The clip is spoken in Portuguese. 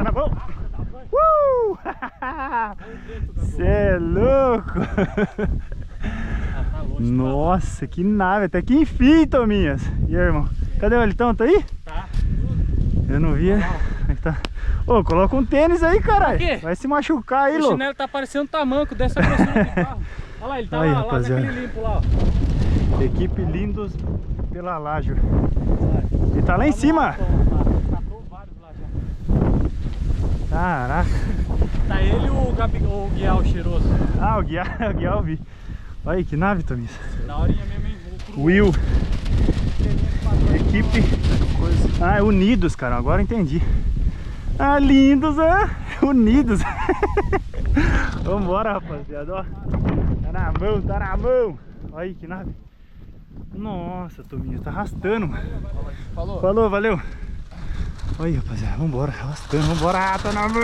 na mão. Cê é louco. Nossa, que nave. Até que enfim, Tominhas. E aí, irmão? Cadê o Elitão? Tá aí? Tá. Eu não vi. Como é que tá? Ô, coloca um tênis aí, caralho. Pra quê? Vai se machucar aí, O louco. chinelo tá parecendo tamanco dessa grossura do carro. Olha lá, ele tá Aí, lá rapaziada. naquele limpo lá, ó. Equipe Lindos pela Laje. Ele tá lá em cima. Catou vários lá já. Caraca. Tá ele e o Guial cheiroso. Ah, o Guiar eu vi. Olha aí, que nave, Tomis. Da horinha mesmo, hein? Will. Equipe. Ah, Unidos, cara. Agora entendi. Ah, lindos, Unidos. Vambora, rapaziada, ó. Tá na mão, tá na mão. Olha aí, que nave. Nossa, Tominho, tá arrastando, mano. Falou. Falou, valeu. Olha aí, rapaziada, vambora, arrastando, vambora, tá na mão.